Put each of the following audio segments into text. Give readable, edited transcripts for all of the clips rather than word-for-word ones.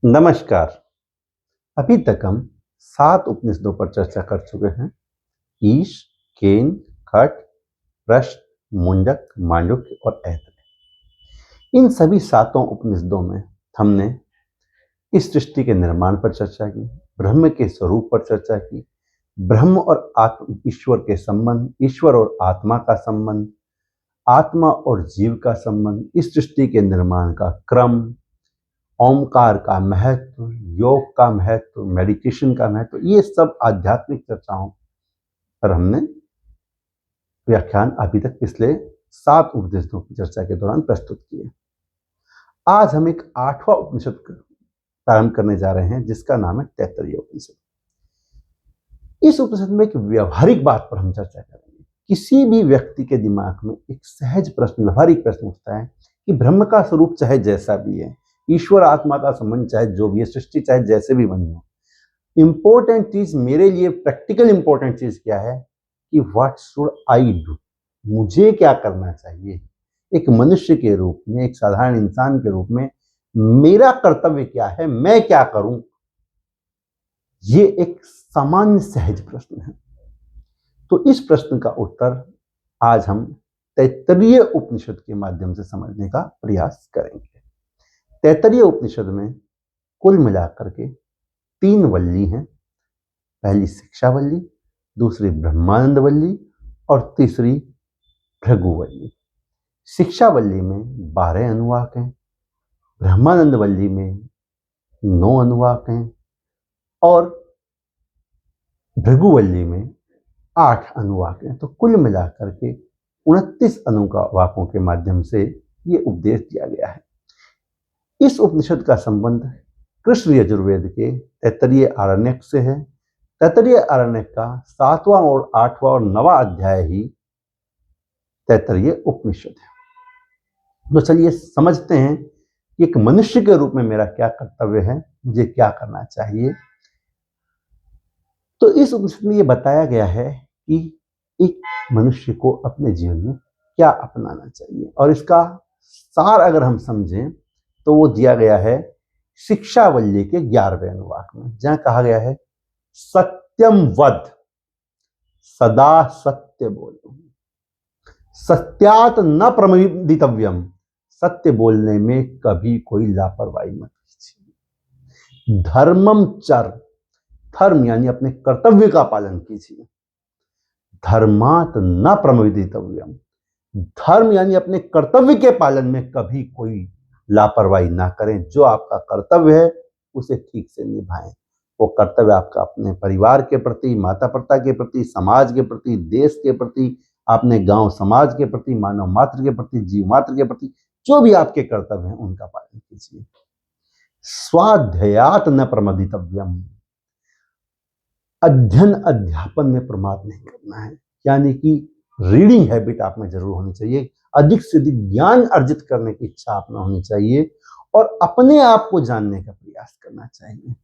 नमस्कार। अभी तक हम 7 उपनिषदों पर चर्चा कर चुके हैं। ईश, केन, खट, प्रश्न, मुंडक, मांडुक्य और ऐतरेय। इन सभी 7 उपनिषदों में हमने इस सृष्टि के निर्माण पर चर्चा की, ब्रह्म के स्वरूप पर चर्चा की, ब्रह्म और आत्म ईश्वर के संबंध, ईश्वर और आत्मा का संबंध, आत्मा और जीव का संबंध, इस सृष्टि के निर्माण का क्रम, ओमकार का महत्व, योग का महत्व, मेडिटेशन का महत्व, ये सब आध्यात्मिक चर्चाओं पर हमने व्याख्यान अभी तक पिछले 7 उपनिषदों की चर्चा के दौरान प्रस्तुत किए। आज हम एक 8वां उपनिषद प्रारंभ करने जा रहे हैं जिसका नाम है तैत्तरीय उपनिषद। इस उपनिषद में एक व्यवहारिक बात पर हम चर्चा करेंगे। किसी भी व्यक्ति के दिमाग में एक सहज प्रश्न, व्यवहारिक प्रश्न उठता है कि ब्रह्म का स्वरूप चाहे जैसा भी है, ईश्वर आत्मा का संबंध चाहे जो भी है, सृष्टि चाहे जैसे भी बनी हो, इंपॉर्टेंट चीज मेरे लिए, प्रैक्टिकल इंपॉर्टेंट चीज क्या है कि व्हाट शुड आई डू, मुझे क्या करना चाहिए। एक मनुष्य के रूप में, एक साधारण इंसान के रूप में मेरा कर्तव्य क्या है, मैं क्या करूं, ये एक सामान्य सहज प्रश्न है। तो इस प्रश्न का उत्तर आज हम तैत्तरीय उपनिषद के माध्यम से समझने का प्रयास करेंगे। तैत्तरीय उपनिषद में कुल मिलाकर के 3 वल्ली हैं। पहली शिक्षावल्ली, दूसरी ब्रह्मानंदवल्ली और तीसरी भृगुवल्ली। शिक्षावल्ली में 12 अनुवाक हैं, ब्रह्मानंदवल्ली में 9 अनुवाक हैं और भृगुवल्ली में 8 अनुवाक हैं। तो कुल मिलाकर के 29 अनुवाकों के माध्यम से ये उपदेश दिया गया है। इस उपनिषद का संबंध कृष्ण यजुर्वेद के तैत्तरीय आरण्यक से है। तैत्तरीय आरण्यक का 7वां और 8वां और 9वां अध्याय ही तैत्तरीय उपनिषद है। तो चलिए समझते हैं कि एक मनुष्य के रूप में मेरा क्या कर्तव्य है, मुझे क्या करना चाहिए। तो इस उपनिषद में ये बताया गया है कि एक मनुष्य को अपने जीवन में क्या अपनाना चाहिए, और इसका सार अगर हम समझें तो वो दिया गया है शिक्षावल्ली के 11वें अनुवाक में, जहां कहा गया है सत्यम वद, सदा सत्य बोलो, सत्यात न प्रमदितव्यम, सत्य बोलने में कभी कोई लापरवाही मत कीजिए। धर्मम चर, धर्म यानी अपने कर्तव्य का पालन कीजिए। धर्मात न प्रमदितव्यम, धर्म यानी अपने कर्तव्य के पालन में कभी कोई लापरवाही ना करें। जो आपका कर्तव्य है उसे ठीक से निभाएं। वो कर्तव्य आपका अपने परिवार के प्रति, माता पिता के प्रति, समाज के प्रति, देश के प्रति, अपने गांव समाज के प्रति, मानव मात्र के प्रति, जीव मात्र के प्रति, जो भी आपके कर्तव्य हैं उनका पालन कीजिए। स्वाध्यायात न प्रमदितव्यम, अध्ययन अध्यापन में प्रमाद नहीं करना है, यानी कि रीडिंग हैबिट आप में जरूर होनी चाहिए। अधिक से अधिक ज्ञान अर्जित करने की इच्छा आप में होनी चाहिए और अपने आप को जानने का प्रयास करना चाहिए।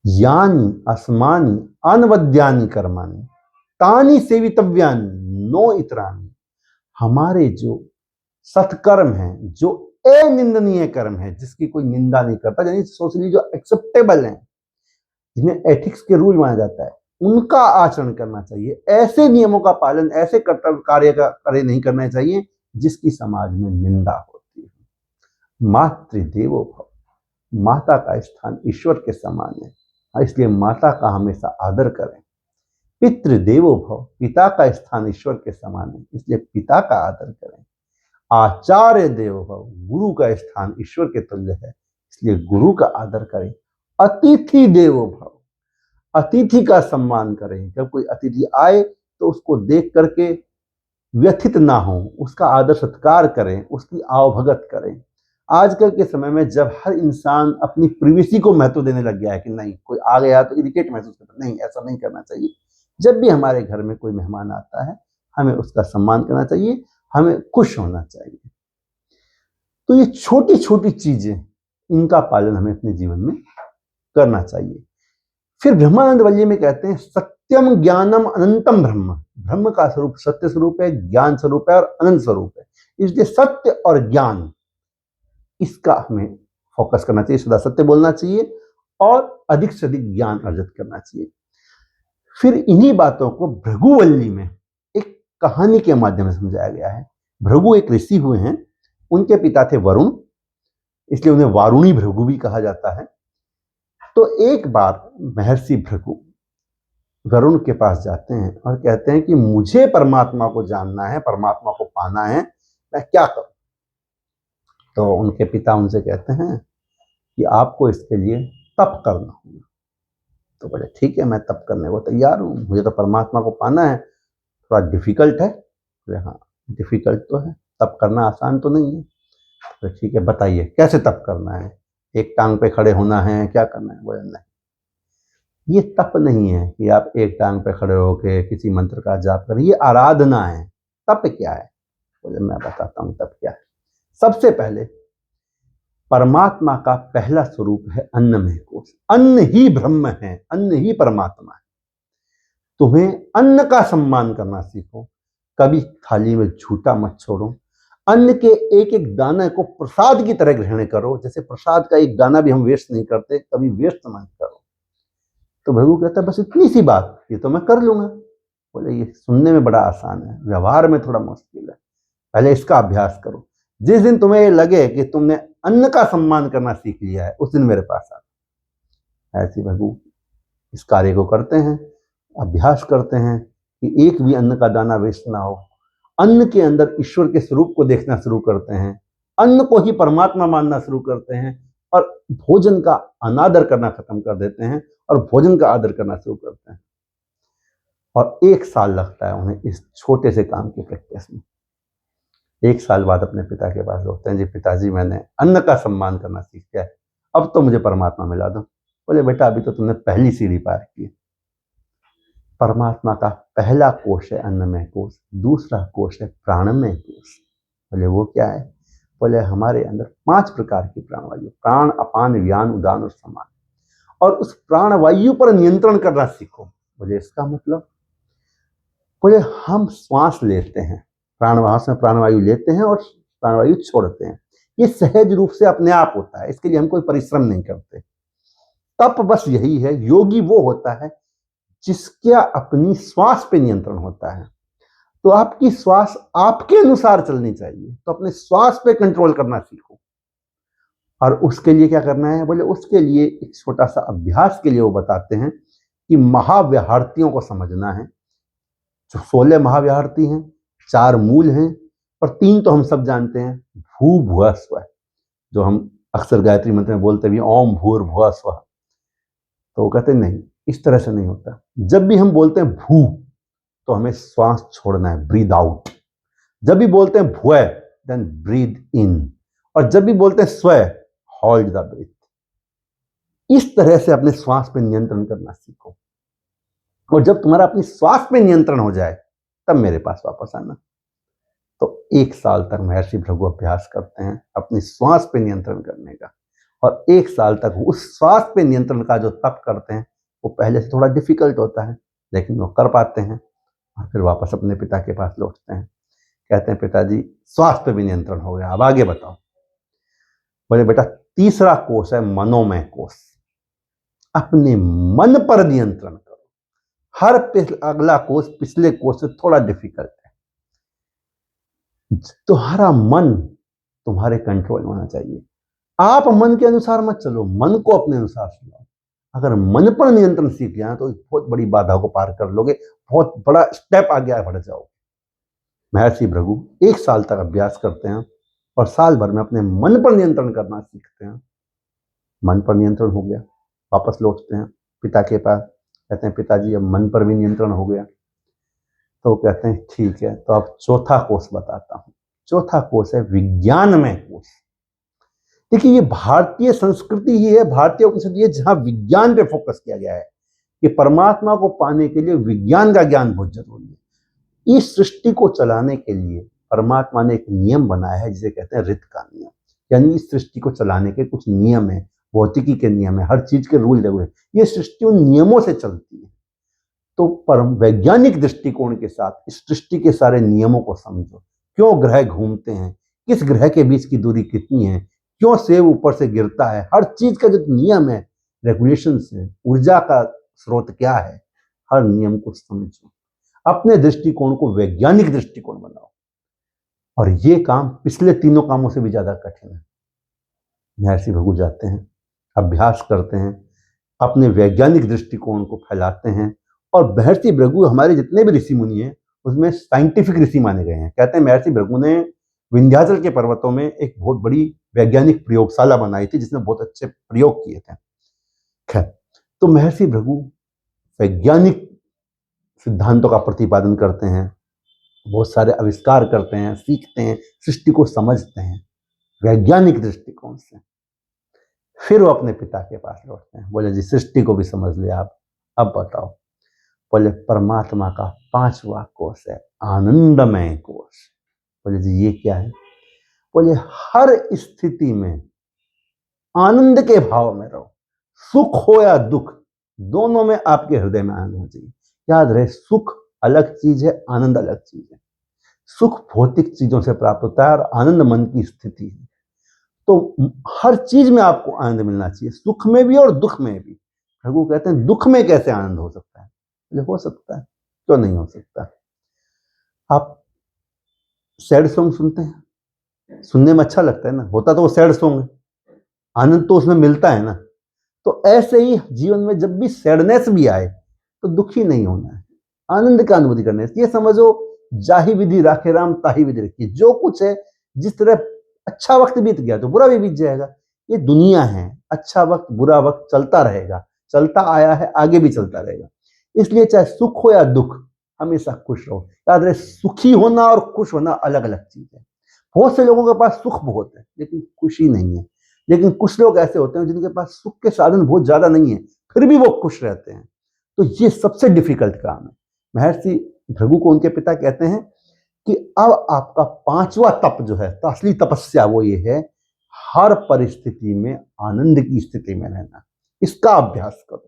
यानी अस्मानी अनवद्यानि कर्माणि तानि सेवितव्यानि नो इतरानि, हमारे जो सत्कर्म हैं, जो अनिंदनीय कर्म है, जिसकी कोई निंदा नहीं करता, यानी सोशली जो एक्सेप्टेबल हैं, जिन्हें एथिक्स के रूल माना जाता है, उनका आचरण करना चाहिए। ऐसे नियमों का पालन, ऐसे कर्तव्य कार्य नहीं करना चाहिए जिसकी समाज में निंदा होती है। मातृदेवो भव, माता का स्थान ईश्वर के समान है, इसलिए माता का हमेशा आदर करें। पितृदेवो भव, पिता का स्थान ईश्वर के समान है, इसलिए पिता का आदर करें। आचार्य देवो भव, गुरु का स्थान ईश्वर के तुल्य है, इसलिए गुरु का आदर करें। अतिथि देवो भव, अतिथि का सम्मान करें। जब कोई अतिथि आए तो उसको देख करके व्यथित ना हो, उसका आदर सत्कार करें, उसकी आवभगत करें। आजकल के समय में जब हर इंसान अपनी प्रिवेसी को महत्व देने लग गया है कि नहीं, कोई आ गया तो इरिटेट महसूस करता, नहीं, ऐसा नहीं करना चाहिए। जब भी हमारे घर में कोई मेहमान आता है हमें उसका सम्मान करना चाहिए, हमें खुश होना चाहिए। तो ये छोटी छोटी चीजें, इनका पालन हमें अपने जीवन में करना चाहिए। फिर ब्रह्मानंदवल्ली में कहते हैं सत्यम ज्ञानम अनंतम ब्रह्म, ब्रह्म का स्वरूप सत्य स्वरूप है, ज्ञान स्वरूप है और अनंत स्वरूप है, इसलिए सत्य और ज्ञान, इसका हमें फोकस करना चाहिए, सदा सत्य बोलना चाहिए और अधिक से अधिक ज्ञान अर्जित करना चाहिए। फिर इन्हीं बातों को भृगुवल्ली में एक कहानी के माध्यम से समझाया गया है। भृगु एक ऋषि हुए हैं, उनके पिता थे वरुण, इसलिए उन्हें वारुणी भृगु भी कहा जाता है। तो एक बार महर्षि भृगु वरुण के पास जाते हैं और कहते हैं कि मुझे परमात्मा को जानना है, परमात्मा को पाना है, मैं क्या करूं? तो उनके पिता उनसे कहते हैं कि आपको इसके लिए तप करना होगा। तो बोले ठीक है, मैं तप करने को तैयार हूँ, मुझे तो परमात्मा को पाना है, थोड़ा डिफिकल्ट है। बोले हाँ डिफिकल्ट तो है, तप करना आसान तो नहीं है। तो ठीक है बताइए कैसे तप करना है, एक टांग पे खड़े होना है, क्या करना है? बोले नहीं, ये तप नहीं है कि आप एक टांग पे खड़े होके किसी मंत्र का जाप करें, ये आराधना है। तप क्या है? बोले मैं बताता हूँ तप क्या है। सबसे पहले परमात्मा का पहला स्वरूप है अन्नमय कोश। अन्न ही ब्रह्म है, अन्न ही परमात्मा है। तुम्हें अन्न का सम्मान करना सीखो, कभी थाली में झूठा मत छोड़ो। अन्न के एक एक दाने को प्रसाद की तरह ग्रहण करो, जैसे प्रसाद का एक दाना भी हम वेस्ट नहीं करते, कभी वेस्ट मत करो। तो भृगु कहता है बस इतनी सी बात, ये तो मैं कर लूंगा। बोले ये सुनने में बड़ा आसान है, व्यवहार में थोड़ा मुश्किल है, पहले इसका अभ्यास करो। जिस दिन तुम्हें ये लगे कि तुमने अन्न का सम्मान करना सीख लिया है, उस दिन मेरे पास आ। ऐसे भृगु इस कार्य को करते हैं, अभ्यास करते हैं कि एक भी अन्न का दाना वेस्ट ना हो। अन्न के अंदर ईश्वर के स्वरूप को देखना शुरू करते हैं, अन्न को ही परमात्मा मानना शुरू करते हैं और भोजन का अनादर करना खत्म कर देते हैं और भोजन का आदर करना शुरू करते हैं। और 1 साल लगता है उन्हें इस छोटे से काम की प्रैक्टिस में। 1 साल बाद अपने पिता के पास लौटते हैं, जी पिताजी मैंने अन्न का सम्मान करना सीख लिया है, अब तो मुझे परमात्मा मिला दो। बोले बेटा अभी तो तुमने पहली सीढ़ी पार की। परमात्मा का पहला कोश है अन्नमय कोश, दूसरा कोश है प्राणमय कोश। बोले वो क्या है? बोले हमारे अंदर 5 प्रकार की प्राणवायु, प्राण, अपान, व्यान, उदान और समान, और उस प्राणवायु पर नियंत्रण करना सीखो। बोले इसका मतलब? बोले हम श्वास लेते हैं, प्राणवास में प्राणवायु लेते हैं और प्राणवायु छोड़ते हैं, ये सहज रूप से अपने आप होता है, इसके लिए हम कोई परिश्रम नहीं करते। तप बस यही है, योगी वो होता है जिसका अपनी श्वास पे नियंत्रण होता है। तो आपकी श्वास आपके अनुसार चलनी चाहिए, तो अपने श्वास पे कंट्रोल करना सीखो। और उसके लिए क्या करना है? बोले उसके लिए एक छोटा सा अभ्यास के लिए वो बताते हैं कि महाव्याहृतियों को समझना है। जो 16 महाव्याहृति हैं, 4 मूल हैं और 3 तो हम सब जानते हैं, भू भुव स्व, जो हम अक्सर गायत्री मंत्र में बोलते भी ओम भूर्भुवः स्वः। तो वो कहते नहीं, इस तरह से नहीं होता। जब भी हम बोलते हैं भू तो हमें श्वास छोड़ना है, ब्रीद आउट। जब भी बोलते हैं भुव देन ब्रीद इन, और जब भी बोलते हैं स्व होल्ड द ब्रीथ। इस तरह से अपने श्वास पे नियंत्रण करना सीखो, और जब तुम्हारा अपनी श्वास पे नियंत्रण हो जाए तब मेरे पास वापस आना। तो 1 साल तक महर्षि भृगु अभ्यास करते हैं अपनी श्वास पे नियंत्रण करने का, और 1 साल तक उस श्वास पे नियंत्रण का जो तप करते हैं वो पहले से थोड़ा डिफिकल्ट होता है, लेकिन वो कर पाते हैं और फिर वापस अपने पिता के पास लौटते हैं। कहते हैं पिताजी श्वास पे भी नियंत्रण हो गया, अब आगे बताओ। बोले बेटा तीसरा कोष है मनोमय कोष, अपने मन पर नियंत्रण करो। हर अगला कोष पिछले कोष से थोड़ा डिफिकल्ट है। तुम्हारा मन तुम्हारे कंट्रोल में होना चाहिए, आप मन के अनुसार मत चलो, मन को अपने अनुसार चलाओ। अगर मन पर नियंत्रण सीख लिया तो बहुत बड़ी बाधा को पार कर लोगे, बहुत बड़ा स्टेप आगे बढ़ जाओगे। महर्षि भृगु 1 साल तक अभ्यास करते हैं और साल भर में अपने मन पर नियंत्रण करना सीखते हैं। मन पर नियंत्रण हो गया, वापस लौटते हैं पिता के पास, कहते हैं पिताजी अब मन पर भी नियंत्रण हो गया। तो कहते हैं ठीक है, तो अब चौथा कोष बताता हूं। चौथा कोष है विज्ञानमय कोष। देखिए ये भारतीय संस्कृति ही है, भारतीय उपनिषद ये, जहां विज्ञान पे फोकस किया गया है कि परमात्मा को पाने के लिए विज्ञान का ज्ञान बहुत जरूरी है। इस सृष्टि को चलाने के लिए परमात्मा ने एक नियम बनाया है जिसे कहते हैं ऋत का नियम, यानी इस सृष्टि को चलाने के कुछ नियम है, भौतिकी के नियम है, हर चीज के रूल रेगुलेशन, ये सृष्टि उन नियमों से चलती है। तो परम वैज्ञानिक दृष्टिकोण के साथ इस सृष्टि के सारे नियमों को समझो। क्यों ग्रह घूमते हैं, किस ग्रह के बीच की दूरी कितनी है, क्यों सेब ऊपर से गिरता है, हर चीज का जो नियम है, रेगुलेशंस है, ऊर्जा का स्रोत क्या है, हर नियम को समझो, अपने दृष्टिकोण को वैज्ञानिक दृष्टिकोण बनाओ। और ये काम पिछले तीनों कामों से भी ज्यादा कठिन है। महर्षि भृगु जाते हैं, अभ्यास करते हैं, अपने वैज्ञानिक दृष्टिकोण को फैलाते हैं। और महर्षि भृगु हमारे जितने भी ऋषि मुनि हैं उसमें साइंटिफिक ऋषि माने गए हैं। कहते हैं महर्षि भृगु ने विंध्याचल के पर्वतों में एक बहुत बड़ी वैज्ञानिक प्रयोगशाला बनाई थी जिसमें बहुत अच्छे प्रयोग किए थे। खैर, तो महर्षि भृगु वैज्ञानिक सिद्धांतों का प्रतिपादन करते हैं, बहुत सारे आविष्कार करते हैं, सीखते हैं, सृष्टि को समझते हैं वैज्ञानिक दृष्टिकोण से। फिर वो अपने पिता के पास लौटते हैं, बोले जी सृष्टि को भी समझ लिया आप, अब बताओ। बोले परमात्मा का 5वां कोष है आनंदमय कोष। बोले जी ये क्या है? बोले हर स्थिति में आनंद के भाव में रहो, सुख हो या दुख, दोनों में आपके हृदय में आनंद होना चाहिए। याद रहे, सुख अलग चीज है, आनंद अलग चीज है। सुख भौतिक चीजों से प्राप्त होता है और आनंद मन की स्थिति है। तो हर चीज में आपको आनंद मिलना चाहिए, सुख में भी और दुख में भी। भृगु कहते हैं दुख में कैसे आनंद हो सकता है? हो सकता है, क्यों नहीं हो सकता? आप सैड सॉन्ग सुनते हैं, सुनने में अच्छा लगता है ना, होता तो वो सैड सॉन्ग है, आनंद तो उसमें मिलता है ना। तो ऐसे ही जीवन में जब भी सैडनेस भी आए तो दुखी नहीं होना है, आनंद का अनुभूति करने। ये समझो, जाहि विधि राखे राम ताहि विधि रखिए। जो कुछ है, जिस तरह अच्छा वक्त बीत गया तो बुरा भी बीत जाएगा, ये दुनिया है, अच्छा वक्त बुरा वक्त चलता रहेगा, चलता आया है, आगे भी चलता रहेगा। इसलिए चाहे सुख हो या दुख, हमेशा खुश रहो। याद रहे, सुखी होना और खुश होना अलग अलग चीज है। बहुत से लोगों के पास सुख बहुत है लेकिन खुशी नहीं है, लेकिन कुछ लोग ऐसे होते हैं जिनके पास सुख के साधन बहुत ज्यादा नहीं है फिर भी वो खुश रहते हैं। तो ये सबसे डिफिकल्ट काम है। महर्षि भृगु को उनके पिता कहते हैं कि अब आपका 5वां तप जो है, असली तपस्या, वो ये है, हर परिस्थिति में आनंद की स्थिति में रहना, इसका अभ्यास करो।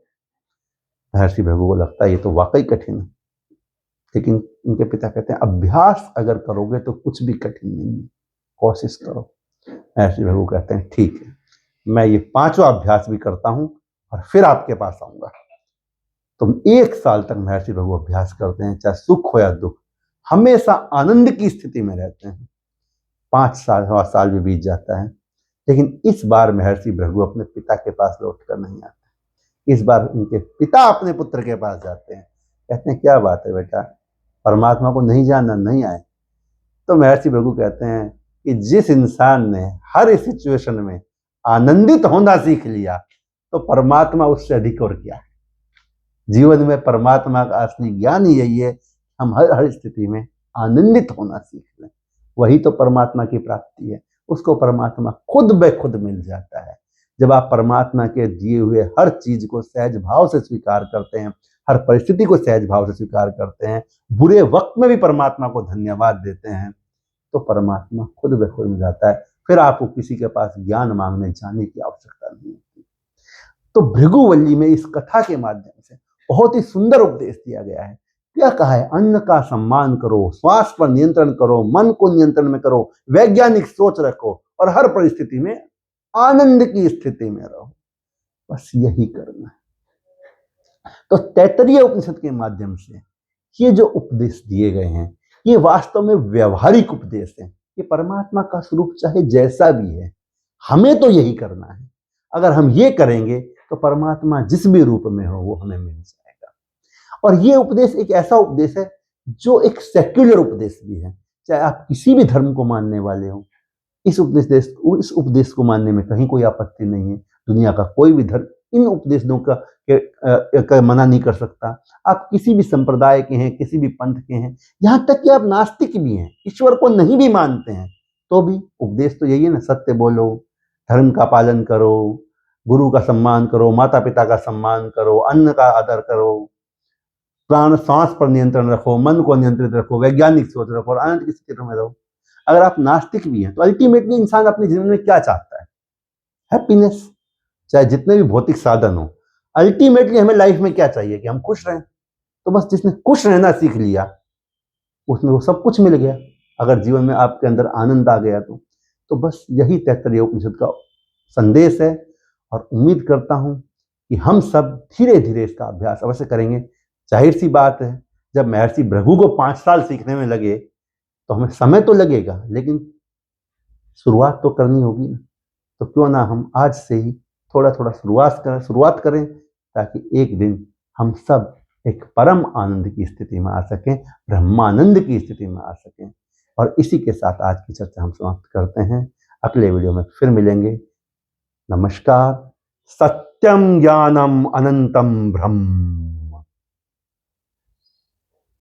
महर्षि भृगु को लगता है ये तो वाकई कठिन है, लेकिन उनके पिता कहते हैं अभ्यास अगर करोगे तो कुछ भी कठिन नहीं है, कोशिश करो। महर्षि भृगु कहते हैं ठीक है, मैं ये 5वां अभ्यास भी करता हूं और फिर आपके पास आऊंगा। तो 1 साल तक महर्षि भृगु अभ्यास करते हैं, चाहे सुख हो या दुख, हमेशा आनंद की स्थिति में रहते हैं। 5 साल भी बीत जाता है, लेकिन इस बार महर्षि भृगु अपने पिता के पास लौटकर नहीं आते। इस बार उनके पिता अपने पुत्र के पास जाते हैं, कहते हैं क्या बात है बेटा, परमात्मा को नहीं जानना, नहीं आए? तो महर्षि भृगु कहते हैं कि जिस इंसान ने हर सिचुएशन में आनंदित होना सीख लिया तो परमात्मा उससे अधिक और क्या है। जीवन में परमात्मा का असली ज्ञान ही यही है, हम हर स्थिति में आनंदित होना सीख लें, वही तो परमात्मा की प्राप्ति है। उसको परमात्मा खुद ब खुद मिल जाता है। जब आप परमात्मा के दिए हुए हर चीज को सहज भाव से स्वीकार करते हैं, हर परिस्थिति को सहज भाव से स्वीकार करते हैं, बुरे वक्त में भी परमात्मा को धन्यवाद देते हैं, तो परमात्मा खुद ब खुद मिल जाता है। फिर आपको किसी के पास ज्ञान मांगने जाने की आवश्यकता नहीं होती। तो भृगुवल्ली में इस कथा के माध्यम से बहुत ही सुंदर उपदेश दिया गया है। क्या कहा है? अन्न का सम्मान करो, श्वास पर नियंत्रण करो, मन को नियंत्रण में करो, वैज्ञानिक सोच रखो और हर परिस्थिति में आनंद की स्थिति में रहो। बस यही करना है। तो तैत्तरीय उपनिषद के माध्यम से ये जो उपदेश दिए गए हैं, ये वास्तव में व्यवहारिक उपदेश है। ये परमात्मा का स्वरूप चाहे जैसा भी है, हमें तो यही करना है। अगर हम ये करेंगे तो परमात्मा जिस भी रूप में हो वो हमें मिल जाएगा। और ये उपदेश एक ऐसा उपदेश है जो एक सेक्युलर उपदेश भी है। चाहे आप किसी भी धर्म को मानने वाले हो, इस उपदेश को मानने में कहीं कोई आपत्ति नहीं है। दुनिया का कोई भी धर्म इन उपदेशों का मना नहीं कर सकता। आप किसी भी संप्रदाय के हैं, किसी भी पंथ के हैं, यहाँ तक कि आप नास्तिक भी हैं, ईश्वर को नहीं भी मानते हैं, तो भी उपदेश तो यही है ना, सत्य बोलो, धर्म का पालन करो, गुरु का सम्मान करो, माता पिता का सम्मान करो, अन्न का आदर करो, प्राण सांस पर नियंत्रण रखो, मन को नियंत्रित रखो, वैज्ञानिक सोच रखो और आनंद की स्थिति में रहो। अगर आप नास्तिक भी हैं तो अल्टीमेटली इंसान अपने जीवन में क्या चाहता है? हैप्पीनेस। चाहे जितने भी भौतिक साधन हो, अल्टीमेटली हमें लाइफ में क्या चाहिए? कि हम खुश रहें। तो बस जिसने खुश रहना सीख लिया उसमें वो सब कुछ मिल गया। अगर जीवन में आपके अंदर आनंद आ गया तो तो बस यही तैत्तरीय उपनिषद का संदेश है और उम्मीद करता हूँ कि हम सब धीरे धीरे इसका अभ्यास अवश्य करेंगे। जाहिर सी बात है, जब महर्षि भृगु को 5 साल सीखने में लगे तो हमें समय तो लगेगा, लेकिन शुरुआत तो करनी होगी ना। तो क्यों ना हम आज से ही थोड़ा थोड़ा शुरुआत करें ताकि एक दिन हम सब एक परम आनंद की स्थिति में आ सकें, ब्रह्मानंद की स्थिति में आ सकें। और इसी के साथ आज की चर्चा हम समाप्त करते हैं। अगले वीडियो में फिर मिलेंगे। नमस्कार। सत्यम ज्ञानम अनंतम ब्रह्म।